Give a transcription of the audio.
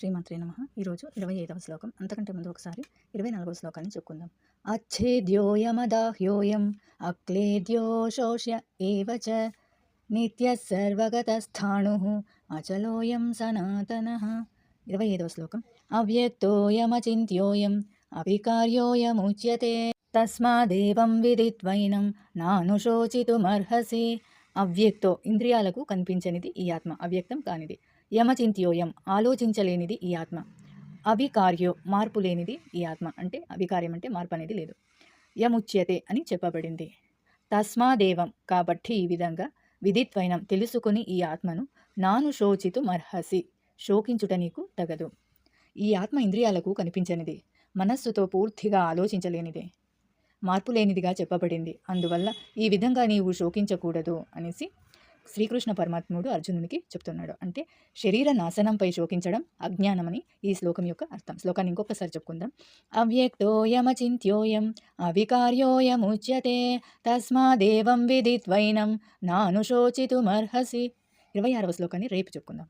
శ్రీమాత్రే నమః. ఈరోజు 25వ శ్లోకం. అంతకంటే ముందు ఒకసారి 24వ శ్లోకాన్ని చెప్పుకుందాం. అచ్ఛేద్యోయమదాహ్యోయం అక్లేద్యో శోష్య ఏవ చ నిత్యః సర్వగతస్థాణుః అచలోయం సనాతనః. 25వ శ్లోకం. అవ్యక్తోయమచింత్యోయం అవికార్యోయముచ్యతే తస్మాదేవం విదిత్వైనం నానుశోచితుమర్హసి. అవ్యక్తో ఇంద్రియాలకు కనిపించనిది ఈ ఆత్మ, అవ్యక్తం కానిది. యమచింత్యోయం ఆలోచించలేనిది ఈ ఆత్మ. అవికార్యో మార్పు లేనిది ఈ ఆత్మ, అంటే అవికార్యం అంటే మార్పు అనేది లేదు. యముచ్యతే అని చెప్పబడింది. తస్మాదేవం కాబట్టి ఈ విధంగా విదిత్వైనం తెలుసుకుని ఈ ఆత్మను నాను శోచితుమర్హసి శోకించుట నీకు తగదు. ఈ ఆత్మ ఇంద్రియాలకు కనిపించనిది, మనస్సుతో పూర్తిగా ఆలోచించలేనిదే, మార్పు లేనిదిగా చెప్పబడింది. అందువల్ల ఈ విధంగా నీవు శోకించకూడదు అనేసి శ్రీకృష్ణ పరమాత్ముడు అర్జునునికి చెప్తున్నాడు. అంటే శరీర నాశనంపై శోకించడం అజ్ఞానమని ఈ శ్లోకం యొక్క అర్థం. శ్లోకాన్ని ఇంకొకసారి చెప్పుకుందాం. అవ్యక్తోయమచింత్యోయం అవికార్యోయముచ్యతే తస్మాదేవం విదిత్వైనం నానుశోచితుమర్హసి. 26వ శ్లోకాన్ని రేపు చెప్పుకుందాం.